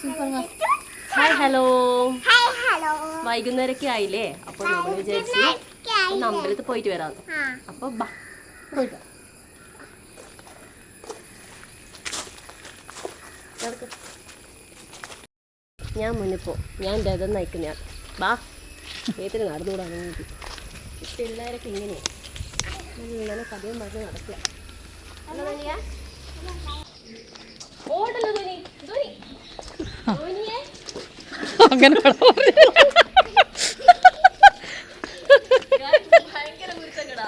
Hi hello വൈകുന്നേരമൊക്കെ ആയില്ലേ? അപ്പോൾ നമ്മൾ വിചാരിച്ചു ഒന്ന് അമ്പലത്തിൽ പോയിട്ട് വരാം. അപ്പോൾ പോയിട്ട് ഞാൻ മുന്നിപ്പോ ഞാൻ രഥം നയിക്കുന്ന ബാ ഏത്തിന് നടന്നുകൂടാണെങ്കിൽ പിള്ളേരൊക്കെ ഇങ്ങനെയാണ് ഇങ്ങനെ കഥയും പറഞ്ഞ് നടക്കുക. ഓടല്ലോ ധോനി ധോനി ധോനിയെ അങ്ങനെ ഭയങ്കര ഗുരുത്തങ്കടാ.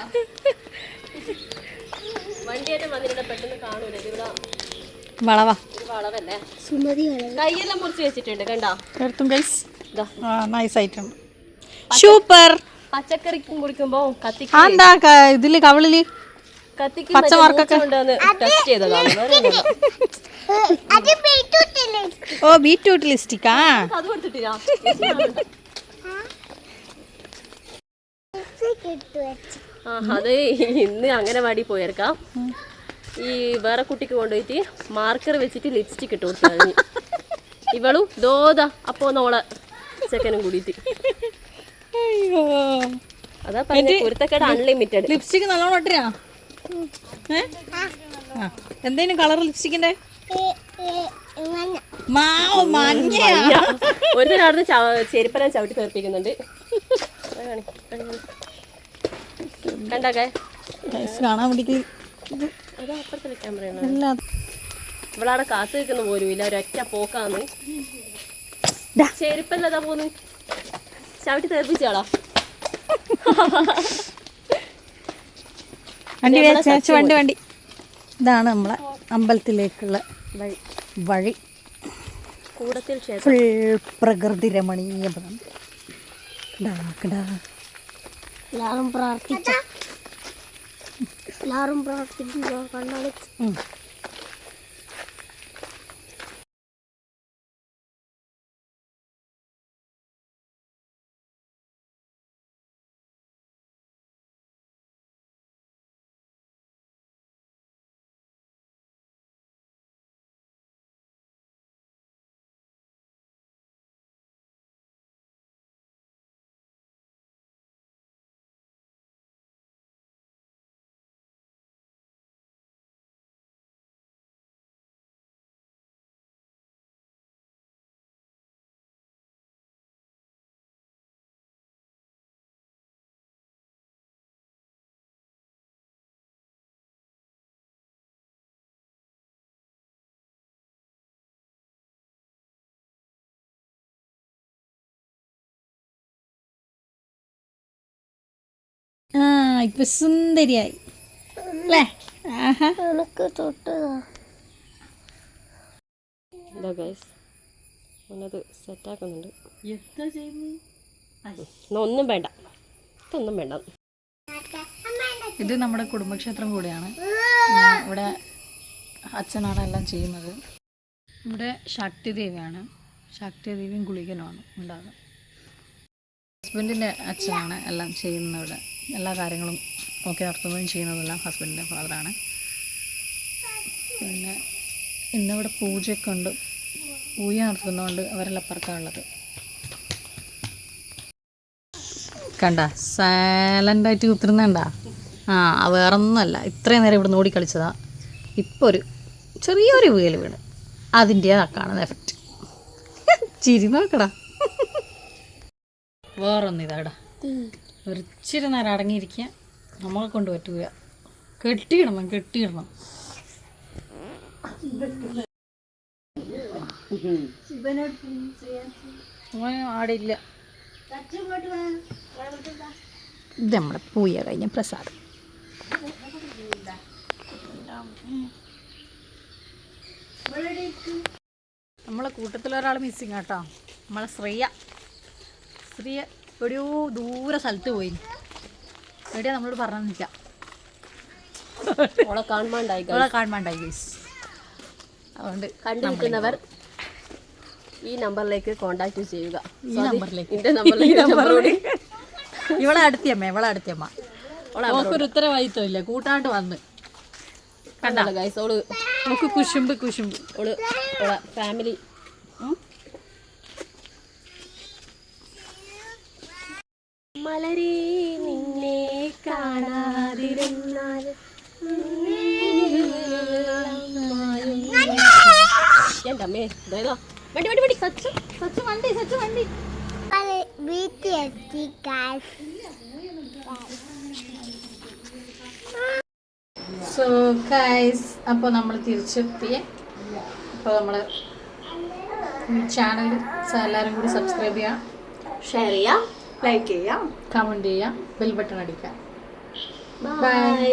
വണ്ടിയായിട്ട് വന്നിട്ട് പെട്ടെന്ന് കാണൂല. ഇവിടെ വളവാ വളവല്ലേ കൈയെല്ലാം മുറിച്ച് വെച്ചിട്ടുണ്ട്. കണ്ടാ സൂപ്പർ. പച്ചക്കറിക്കും കുടിക്കുമ്പോ ഇതില് കവളില് കത്തിക്ക് പച്ചമാർക്കൊക്കെ ടെസ്റ്റ് ചെയ്തതാണ്. ഓ ബീറ്റ്റൂട്ട് ലിസ്റ്റിക്കാ അത് കൊടുത്തിട്ടില്ല. അത് ഇന്ന് അംഗനവാടി പോയേർക്കാം. ഈ വേറെ കുട്ടിക്ക് കൊണ്ടുപോയിട്ട് മാർക്കർ വെച്ചിട്ട് ലിപ്സ്റ്റിക് ഇട്ട് കൊടുത്തു. ഇവളും ദോതാ അപ്പോ നോളെ ചെക്കനും കൂടിയിട്ട് അതാ പറഞ്ഞ കുരുത്തക്കേട് അൺലിമിറ്റഡ്. ലിപ്സ്റ്റിക് നല്ലോണം ഇട്ടാ എന്തേലും കളർ ലിപ്സ്റ്റിക്കിന്റെ ഒരുത്തരാടുന്ന് ചെരുപ്പരാൻ ചവിട്ടി തീർപ്പിക്കുന്നുണ്ട്. കണ്ടാക്കേ കാണാൻ വേണ്ടി അത് അപ്പുറത്തെ ക്യാമറയാണ്. ഇവളവിടെ കാത്തു നിൽക്കുന്ന പോലും ഇല്ല. ഒരൊറ്റ പോക്കാന്ന്. ചെരുപ്പല്ലതാ പോന്ന് ചവിട്ടി തീർപ്പിച്ചാളാ. വണ്ടി ഇതാണ് നമ്മളെ അമ്പലത്തിലേക്കുള്ള വഴി. കൂടത്തിൽ ഫുൾ പ്രകൃതി രമണീയമാണ്. എല്ലാരും പ്രാർത്ഥിക്കുക കണ്ണാടി. ഇപ്പൊ സുന്ദരിയായി അല്ലേ? സെറ്റാക്കുന്നുണ്ട്. ഒന്നും വേണ്ട, ഇതൊന്നും വേണ്ട. ഇത് നമ്മുടെ കുടുംബക്ഷേത്രം കൂടെയാണ്. ഇവിടെ അച്ഛനാണ് എല്ലാം ചെയ്യുന്നത്. ഇവിടെ ശക്തിദേവിയാണ്. ശക്തിദേവിയും ഗുളികനുമാണ് ഉണ്ടാകുന്നത്. ഹസ്ബൻഡിൻ്റെ അച്ഛനാണ് എല്ലാം ചെയ്യുന്നത്. ഇവിടെ എല്ലാ കാര്യങ്ങളും നോക്കി നടത്തുന്നതും ചെയ്യുന്നതെല്ലാം ഹസ്ബൻഡിൻ്റെ ഫാദറാണ്. പിന്നെ ഇന്നിവിടെ പൂജയൊക്കെ ഉണ്ട്. പൂജ നടത്തുന്നതുകൊണ്ട് അവരെല്ലാം അപ്പുറത്താണുള്ളത്. കണ്ട സൈലൻ്റായിട്ട് കുത്തിരുന്നണ്ട. വേറൊന്നുമല്ല, ഇത്രയും നേരം ഇവിടെ ഓടി കളിച്ചതാ. ഇപ്പോൾ ഒരു ചെറിയൊരു വീല് വീണ് അതിൻ്റെ കാണുന്ന എഫക്റ്റ്. ചിരി നോക്കടാ. വേറൊന്നിതാടാ, ഒരു ഇച്ചിരി നേരം അടങ്ങിയിരിക്കുക. നമ്മളെ കൊണ്ട് പറ്റുക. കെട്ടിയിടണം. ആടില്ല. ഇത് നമ്മുടെ പൂയ കഴിഞ്ഞ പ്രസാദം. നമ്മളെ കൂട്ടത്തിലൊരാൾ മിസ്സിങ് കേട്ടോ. നമ്മളെ ശ്രീയ എവിടെയോ ദൂരെ സ്ഥലത്ത് പോയി. എവിടെയാ നമ്മളോട് പറഞ്ഞില്ല. ഓളെ കാണാണ്ടായി. അതുകൊണ്ട് കണ്ടുനിൽക്കുന്നവർ ഈ നമ്പറിലേക്ക് കോണ്ടാക്ട് ചെയ്യുക. ഇവളെ അടുത്തിയമ്മ ഒരു ഉത്തരവാദിത്വം ഇല്ല. കൂട്ടാണ്ട് വന്ന് കണ്ടല്ലോ ഗൈസ്. ഓള് നമുക്ക് കുശുമ്പ് ഓള് ഫാമിലി മലരേ നിന്നെ കാണാതിരുന്നാൽ എൻ്റെ അമ്മേ ഇതേതാ വണ്ടി വണ്ടി വണ്ടി സച്ചു സച്ചു വണ്ടി സച്ചു വണ്ടി. വീട്ടിലെത്തി സോ ഗൈസ് അപ്പോൾ നമ്മൾ തിരിച്ചെത്തിയേ. അപ്പോൾ നമ്മൾ ചാനൽ എല്ലാവരും കൂടി സബ്സ്ക്രൈബ് ചെയ്യാം, ഷെയർ ചെയ്യാം, ലൈക്ക് ചെയ്യാം, കമൻറ്റ് ചെയ്യാം, ബെൽ ബട്ടൺ അടിക്കാം. ബൈ.